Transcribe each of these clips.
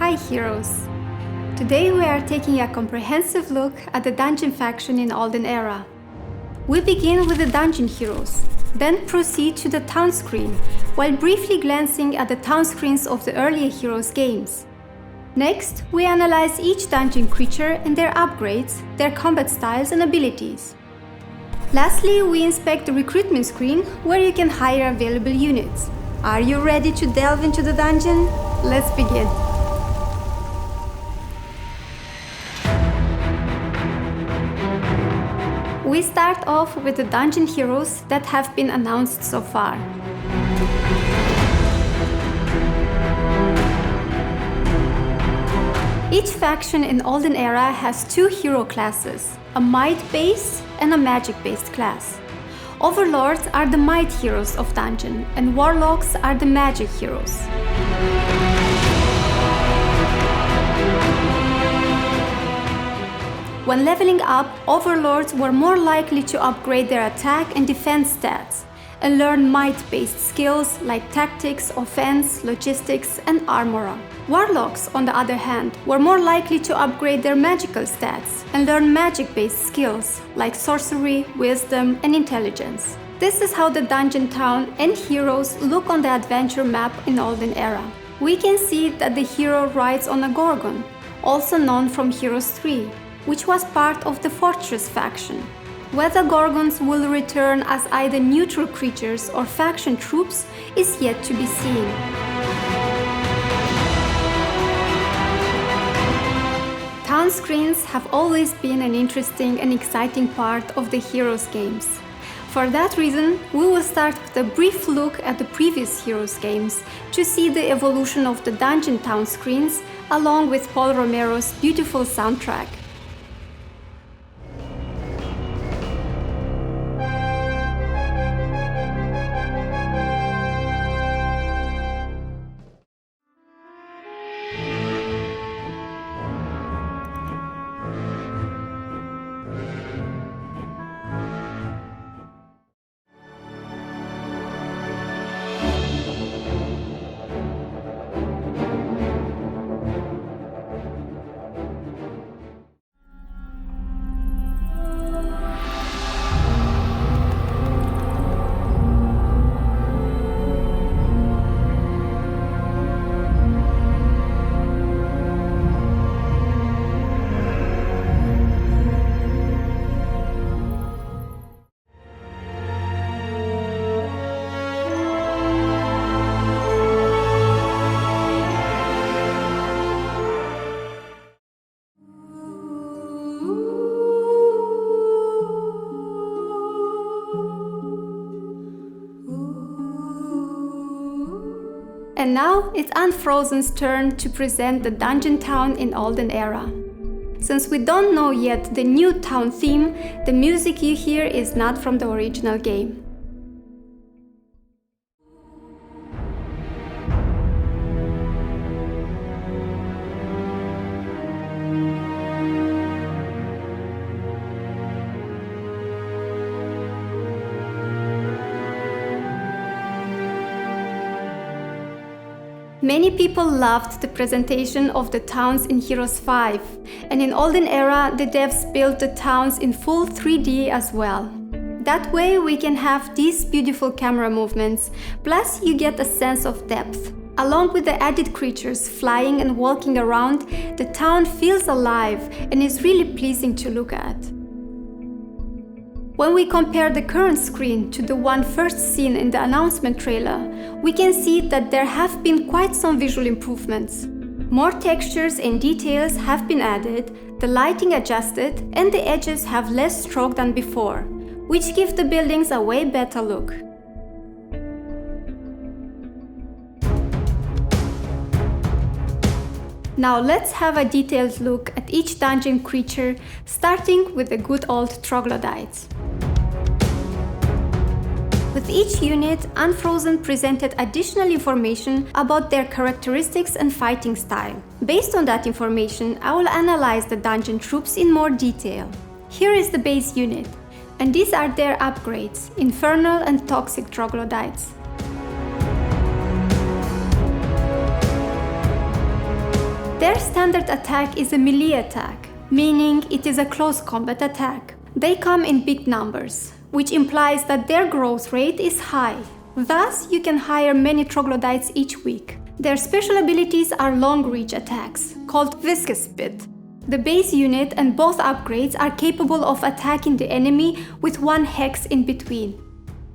Hi heroes! Today we are taking a comprehensive look at the dungeon faction in Olden Era. We begin with the dungeon heroes, then proceed to the town screen, while briefly glancing at the town screens of the earlier heroes games. Next, we analyze each dungeon creature and their upgrades, their combat styles and abilities. Lastly, we inspect the recruitment screen, where you can hire available units. Are you ready to delve into the dungeon? Let's begin! We start off with the dungeon heroes that have been announced so far. Each faction in Olden Era has two hero classes, a might-based and a magic-based class. Overlords are the might heroes of dungeon, and warlocks are the magic heroes. When leveling up, overlords were more likely to upgrade their attack and defense stats, and learn might-based skills like tactics, offense, logistics, and armor. Warlocks, on the other hand, were more likely to upgrade their magical stats and learn magic-based skills like sorcery, wisdom, and intelligence. This is how the dungeon town and heroes look on the adventure map in Olden Era. We can see that the hero rides on a Gorgon, also known from Heroes 3, which was part of the Fortress faction. Whether Gorgons will return as either neutral creatures or faction troops is yet to be seen. Town screens have always been an interesting and exciting part of the Heroes games. For that reason, we will start with a brief look at the previous Heroes games to see the evolution of the dungeon town screens along with Paul Romero's beautiful soundtrack. And now it's Unfrozen's turn to present the dungeon town in Olden Era. Since we don't know yet the new town theme, the music you hear is not from the original game. Many people loved the presentation of the towns in Heroes 5, and in Olden Era the devs built the towns in full 3D as well. That way we can have these beautiful camera movements, plus you get a sense of depth. Along with the added creatures flying and walking around, the town feels alive and is really pleasing to look at. When we compare the current screen to the one first seen in the announcement trailer, we can see that there have been quite some visual improvements. More textures and details have been added, the lighting adjusted, and the edges have less stroke than before, which give the buildings a way better look. Now let's have a detailed look at each dungeon creature, starting with the good old troglodytes. With each unit, Unfrozen presented additional information about their characteristics and fighting style. Based on that information, I will analyze the dungeon troops in more detail. Here is the base unit, and these are their upgrades, Infernal and Toxic Troglodytes. Their standard attack is a melee attack, meaning it is a close combat attack. They come in big numbers, which implies that their growth rate is high. Thus, you can hire many troglodytes each week. Their special abilities are long-reach attacks, called Viscous Spit. The base unit and both upgrades are capable of attacking the enemy with one hex in between.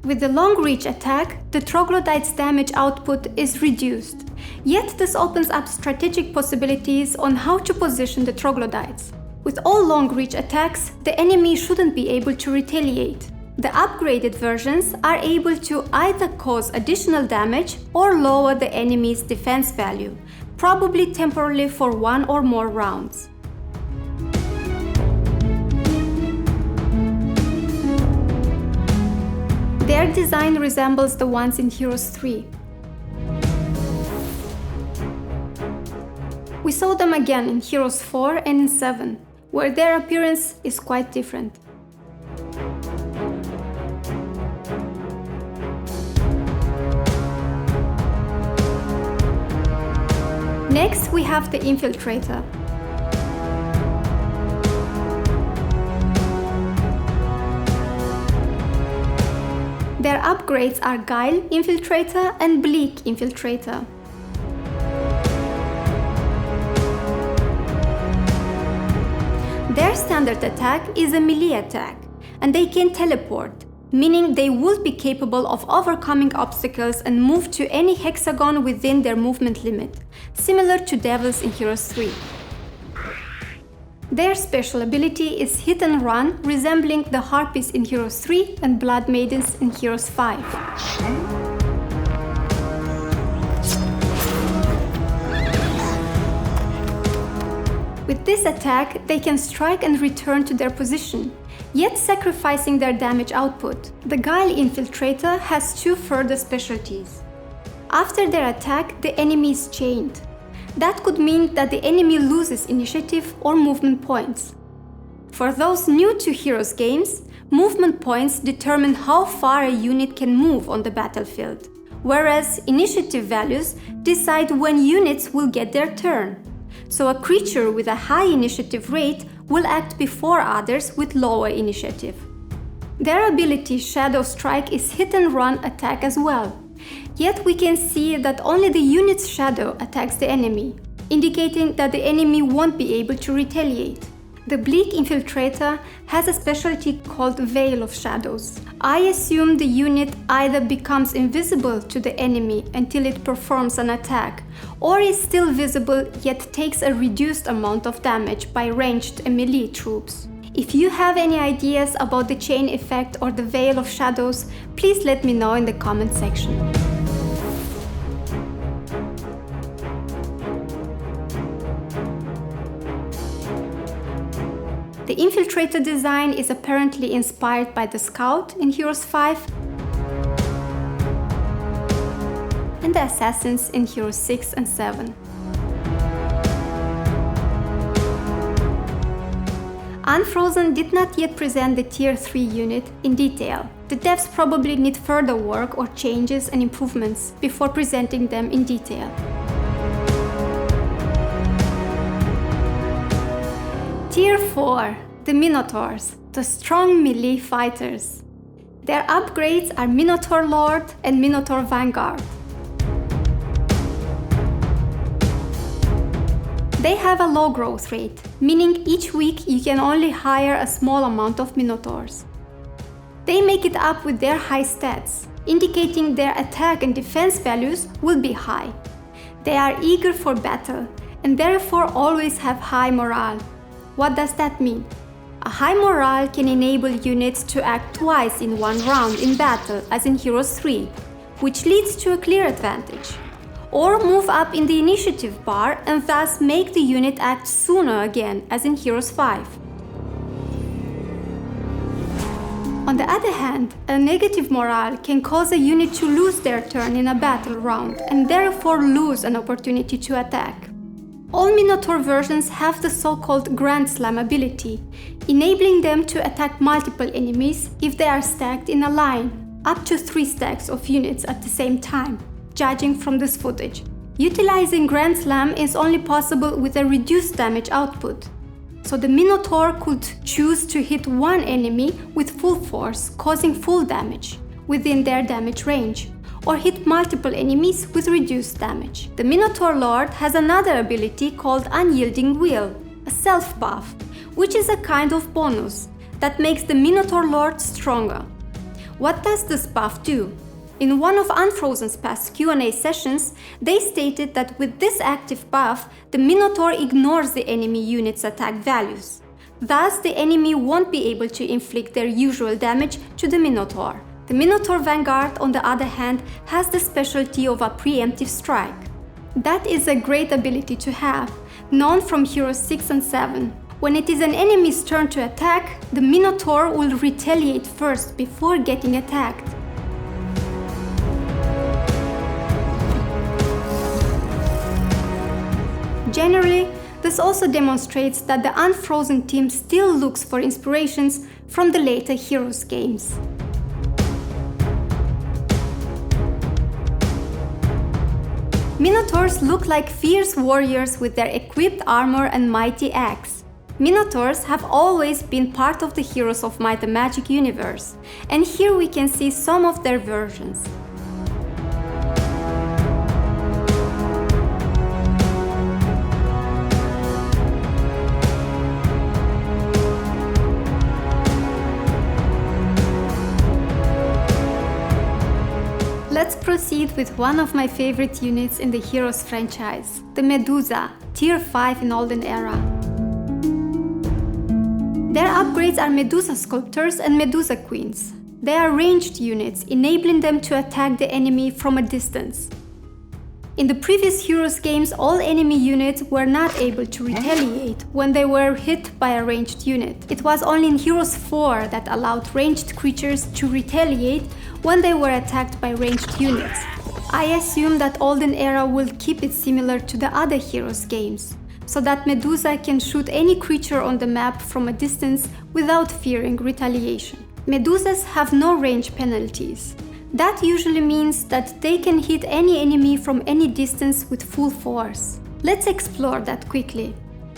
With the long-reach attack, the troglodyte's damage output is reduced. Yet this opens up strategic possibilities on how to position the troglodytes. With all long-reach attacks, the enemy shouldn't be able to retaliate. The upgraded versions are able to either cause additional damage or lower the enemy's defense value, probably temporarily for one or more rounds. Their design resembles the ones in Heroes 3. We saw them again in Heroes 4 and in 7, where their appearance is quite different. Next, we have the Infiltrator. Their upgrades are Guile Infiltrator and Bleak Infiltrator. Their standard attack is a melee attack, and they can teleport, meaning they will be capable of overcoming obstacles and move to any hexagon within their movement limit, similar to Devils in Heroes 3. Their special ability is Hit and Run, resembling the Harpies in Heroes 3 and Blood Maidens in Heroes 5. With this attack, they can strike and return to their position, yet sacrificing their damage output. The Guile Infiltrator has two further specialties. After their attack, the enemy is chained. That could mean that the enemy loses initiative or movement points. For those new to Heroes games, movement points determine how far a unit can move on the battlefield, whereas initiative values decide when units will get their turn. So a creature with a high initiative rate will act before others with lower initiative. Their ability Shadow Strike is Hit and Run attack as well. Yet we can see that only the unit's shadow attacks the enemy, indicating that the enemy won't be able to retaliate. The Bleak Infiltrator has a specialty called Veil of Shadows. I assume the unit either becomes invisible to the enemy until it performs an attack, or is still visible yet takes a reduced amount of damage by ranged and melee troops. If you have any ideas about the chain effect or the Veil of Shadows, please let me know in the comment section. The Infiltrator design is apparently inspired by the Scout in Heroes 5 and the Assassins in Heroes 6 and 7. Unfrozen did not yet present the Tier 3 unit in detail. The devs probably need further work or changes and improvements before presenting them in detail. Tier 4, the Minotaurs, the strong melee fighters. Their upgrades are Minotaur Lord and Minotaur Vanguard. They have a low growth rate, meaning each week you can only hire a small amount of Minotaurs. They make it up with their high stats, indicating their attack and defense values will be high. They are eager for battle and therefore always have high morale. What does that mean? A high morale can enable units to act twice in one round in battle, as in Heroes 3, which leads to a clear advantage. Or move up in the initiative bar and thus make the unit act sooner again, as in Heroes 5. On the other hand, a negative morale can cause a unit to lose their turn in a battle round and therefore lose an opportunity to attack. All Minotaur versions have the so-called Grand Slam ability, enabling them to attack multiple enemies if they are stacked in a line, up to 3 stacks of units at the same time, judging from this footage. Utilizing Grand Slam is only possible with a reduced damage output. So the Minotaur could choose to hit one enemy with full force, causing full damage within their damage range, or hit multiple enemies with reduced damage. The Minotaur Lord has another ability called Unyielding Will, a self-buff, which is a kind of bonus that makes the Minotaur Lord stronger. What does this buff do? In one of Unfrozen's past Q&A sessions, they stated that with this active buff, the Minotaur ignores the enemy unit's attack values. Thus, the enemy won't be able to inflict their usual damage to the Minotaur. The Minotaur Vanguard, on the other hand, has the specialty of a preemptive strike. That is a great ability to have, known from Heroes 6 and 7. When it is an enemy's turn to attack, the Minotaur will retaliate first before getting attacked. Generally, this also demonstrates that the Unfrozen team still looks for inspirations from the later Heroes games. Minotaurs look like fierce warriors with their equipped armor and mighty axe. Minotaurs have always been part of the Heroes of Might and Magic universe, and here we can see some of their versions. Let's proceed with one of my favorite units in the Heroes franchise, the Medusa, Tier 5 in Olden Era. Their upgrades are Medusa Sculptors and Medusa Queens. They are ranged units, enabling them to attack the enemy from a distance. In the previous Heroes games, all enemy units were not able to retaliate when they were hit by a ranged unit. It was only in Heroes 4 that allowed ranged creatures to retaliate when they were attacked by ranged units. I assume that Olden Era will keep it similar to the other Heroes games, so that Medusa can shoot any creature on the map from a distance without fearing retaliation. Medusas have no range penalties. That usually means that they can hit any enemy from any distance with full force. Let's explore that quickly.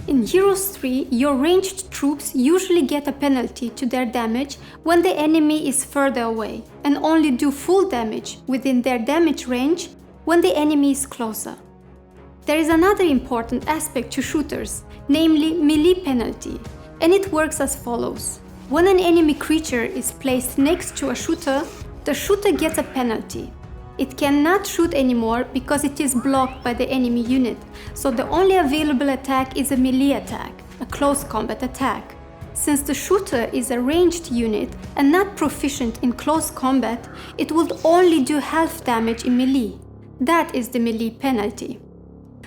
In Heroes 3, your ranged troops usually get a penalty to their damage when the enemy is further away, and only do full damage within their damage range when the enemy is closer. There is another important aspect to shooters, namely melee penalty, and it works as follows. When an enemy creature is placed next to a shooter, the shooter gets a penalty. It cannot shoot anymore because it is blocked by the enemy unit, so the only available attack is a melee attack, a close combat attack. Since the shooter is a ranged unit and not proficient in close combat, it would only do half damage in melee. That is the melee penalty.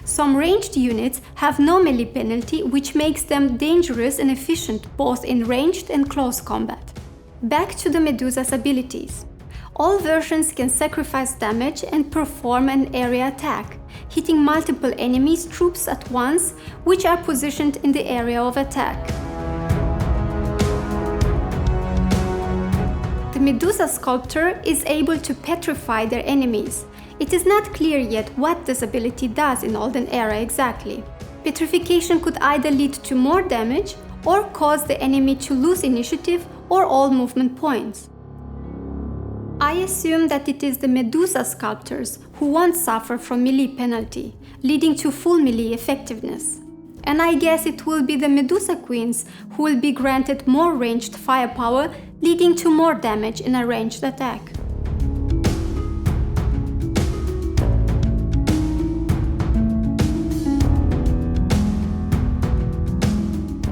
Some ranged units have no melee penalty, which makes them dangerous and efficient both in ranged and close combat. Back to the Medusa's abilities. All versions can sacrifice damage and perform an area attack, hitting multiple enemies' troops at once, which are positioned in the area of attack. The Medusa Sculptor is able to petrify their enemies. It is not clear yet what this ability does in Olden Era exactly. Petrification could either lead to more damage or cause the enemy to lose initiative or all movement points. I assume that it is the Medusa Sculptors who won't suffer from melee penalty, leading to full melee effectiveness. And I guess it will be the Medusa Queens who will be granted more ranged firepower, leading to more damage in a ranged attack.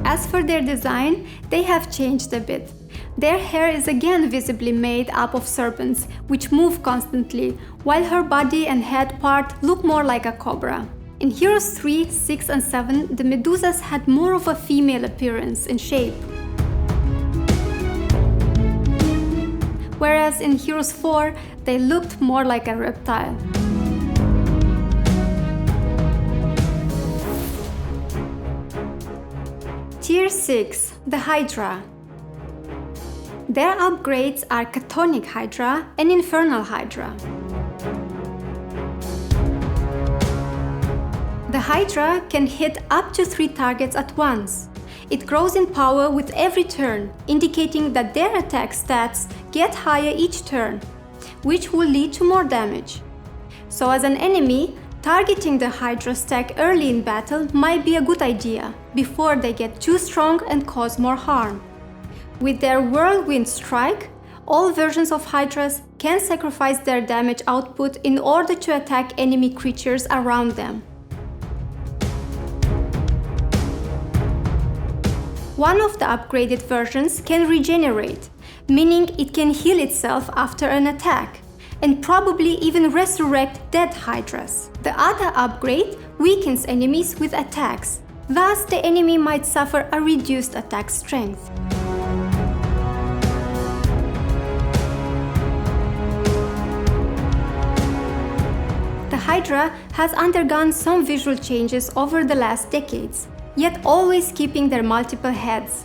As for their design, they have changed a bit. Their hair is again visibly made up of serpents, which move constantly, while her body and head part look more like a cobra. In Heroes 3, 6 and 7, the Medusas had more of a female appearance and shape. Whereas in Heroes 4, they looked more like a reptile. Tier 6, the Hydra. Their upgrades are Chthonic Hydra and Infernal Hydra. The Hydra can hit up to 3 targets at once. It grows in power with every turn, indicating that their attack stats get higher each turn, which will lead to more damage. So as an enemy, targeting the Hydra stack early in battle might be a good idea, before they get too strong and cause more harm. With their Whirlwind Strike, all versions of Hydras can sacrifice their damage output in order to attack enemy creatures around them. One of the upgraded versions can regenerate, meaning it can heal itself after an attack, and probably even resurrect dead Hydras. The other upgrade weakens enemies with attacks, thus the enemy might suffer a reduced attack strength. The Hydra has undergone some visual changes over the last decades, yet always keeping their multiple heads.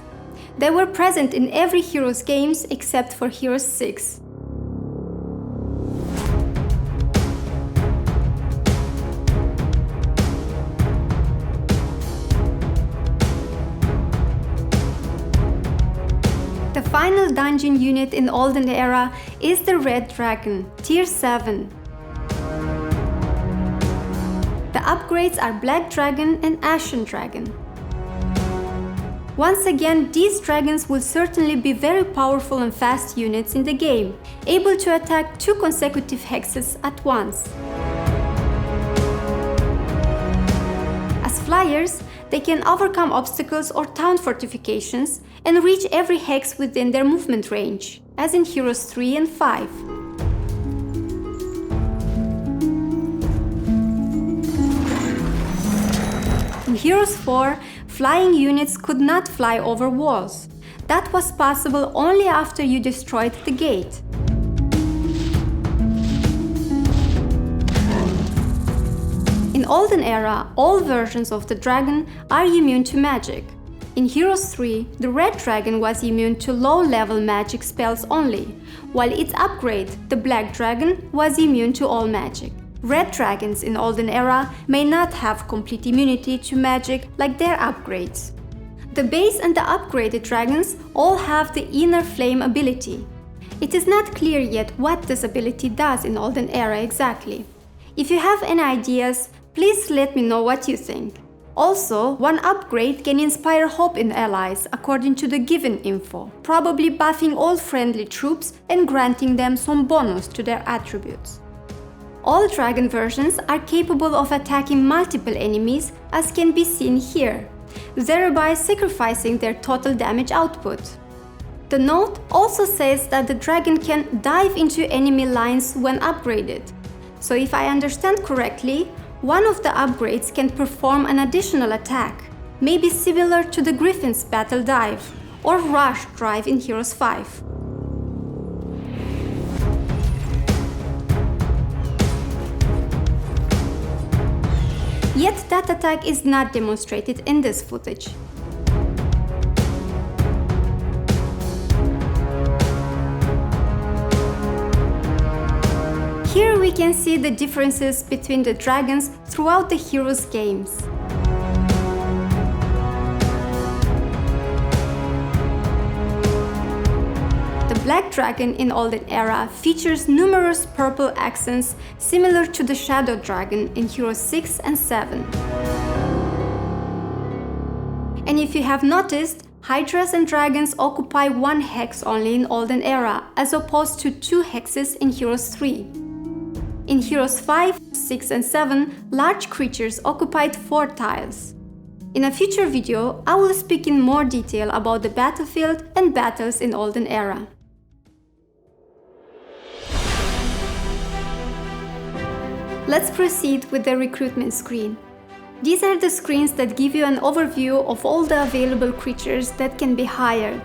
They were present in every Heroes games except for Heroes 6. The final dungeon unit in Olden Era is the Red Dragon, Tier 7. The upgrades are Black Dragon and Ashen Dragon. Once again, these dragons will certainly be very powerful and fast units in the game, able to attack 2 consecutive hexes at once. As flyers, they can overcome obstacles or town fortifications and reach every hex within their movement range, as in Heroes 3 and 5. In Heroes 4, flying units could not fly over walls. That was possible only after you destroyed the gate. In Olden Era, all versions of the dragon are immune to magic. In Heroes 3, the Red Dragon was immune to low-level magic spells only, while its upgrade, the Black Dragon, was immune to all magic. Red dragons in Olden Era may not have complete immunity to magic like their upgrades. The base and the upgraded dragons all have the Inner Flame ability. It is not clear yet what this ability does in Olden Era exactly. If you have any ideas, please let me know what you think. Also, one upgrade can inspire hope in allies according to the given info, probably buffing all friendly troops and granting them some bonus to their attributes. All dragon versions are capable of attacking multiple enemies, as can be seen here, thereby sacrificing their total damage output. The note also says that the dragon can dive into enemy lines when upgraded. So if I understand correctly, one of the upgrades can perform an additional attack, maybe similar to the Griffin's Battle Dive or Rush Drive in Heroes 5. Yet that attack is not demonstrated in this footage. Here we can see the differences between the dragons throughout the Heroes games. The Black Dragon in Olden Era features numerous purple accents similar to the Shadow Dragon in Heroes 6 and 7. And if you have noticed, Hydras and dragons occupy 1 hex only in Olden Era, as opposed to 2 hexes in Heroes 3. In Heroes 5, 6 and 7, large creatures occupied 4 tiles. In a future video, I will speak in more detail about the battlefield and battles in Olden Era. Let's proceed with the recruitment screen. These are the screens that give you an overview of all the available creatures that can be hired.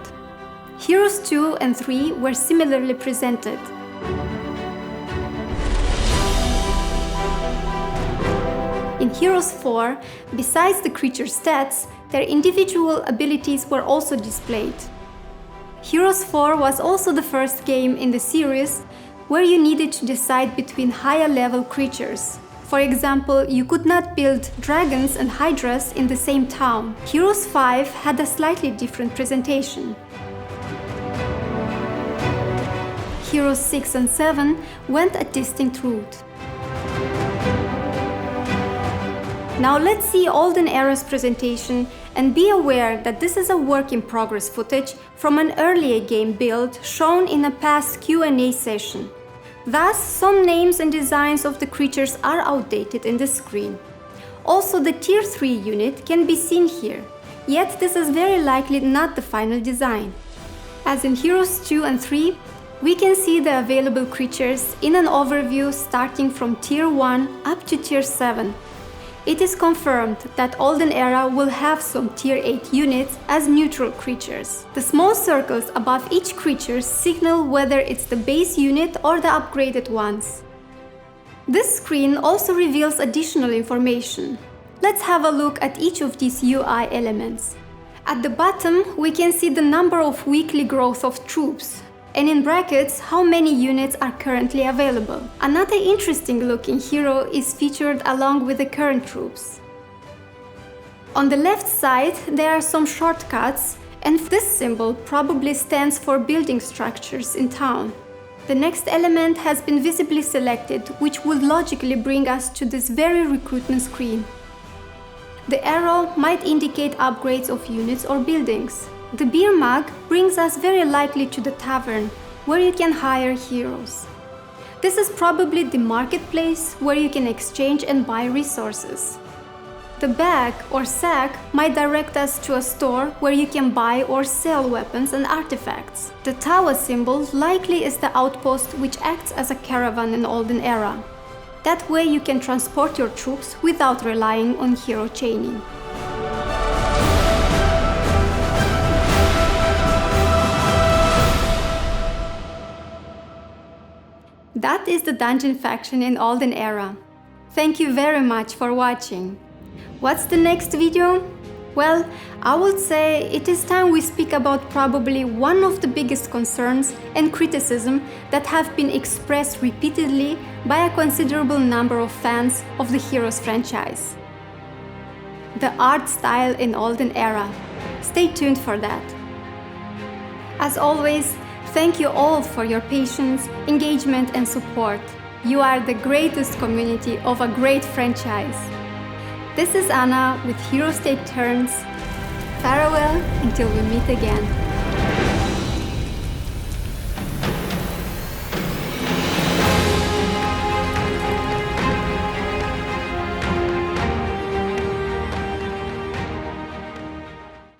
Heroes 2 and 3 were similarly presented. In Heroes 4, besides the creature stats, their individual abilities were also displayed. Heroes 4 was also the first game in the series where you needed to decide between higher level creatures, For example, you could not build dragons and hydras in the same town. Heroes 5 had a slightly different presentation. Heroes 6 and 7 went a distinct route. Now let's see Olden Era's presentation and be aware that this is a work in progress footage from an earlier game build shown in a past Q&A session. Thus, some names and designs of the creatures are outdated in the screen. Also, the Tier 3 unit can be seen here, yet this is very likely not the final design. As in Heroes 2 and 3, we can see the available creatures in an overview starting from Tier 1 up to Tier 7. It is confirmed that Olden Era will have some Tier 8 units as neutral creatures. The small circles above each creature signal whether it's the base unit or the upgraded ones. This screen also reveals additional information. Let's have a look at each of these UI elements. At the bottom, we can see the number of weekly growth of troops, and in brackets, how many units are currently available. Another interesting looking hero is featured along with the current troops. On the left side, there are some shortcuts, and this symbol probably stands for building structures in town. The next element has been visibly selected, which would logically bring us to this very recruitment screen. The arrow might indicate upgrades of units or buildings. The beer mug brings us very likely to the tavern, where you can hire heroes. This is probably the marketplace where you can exchange and buy resources. The bag or sack might direct us to a store where you can buy or sell weapons and artifacts. The Tawa symbol likely is the outpost which acts as a caravan in Olden Era. That way you can transport your troops without relying on hero chaining. That is the dungeon faction in Olden Era. Thank you very much for watching. What's the next video? Well, I would say it is time we speak about probably one of the biggest concerns and criticism that have been expressed repeatedly by a considerable number of fans of the Heroes franchise. The art style in Olden Era. Stay tuned for that. As always, thank you all for your patience, engagement and support. You are the greatest community of a great franchise. This is Anna with Heroes Take Turns. Farewell until we meet again.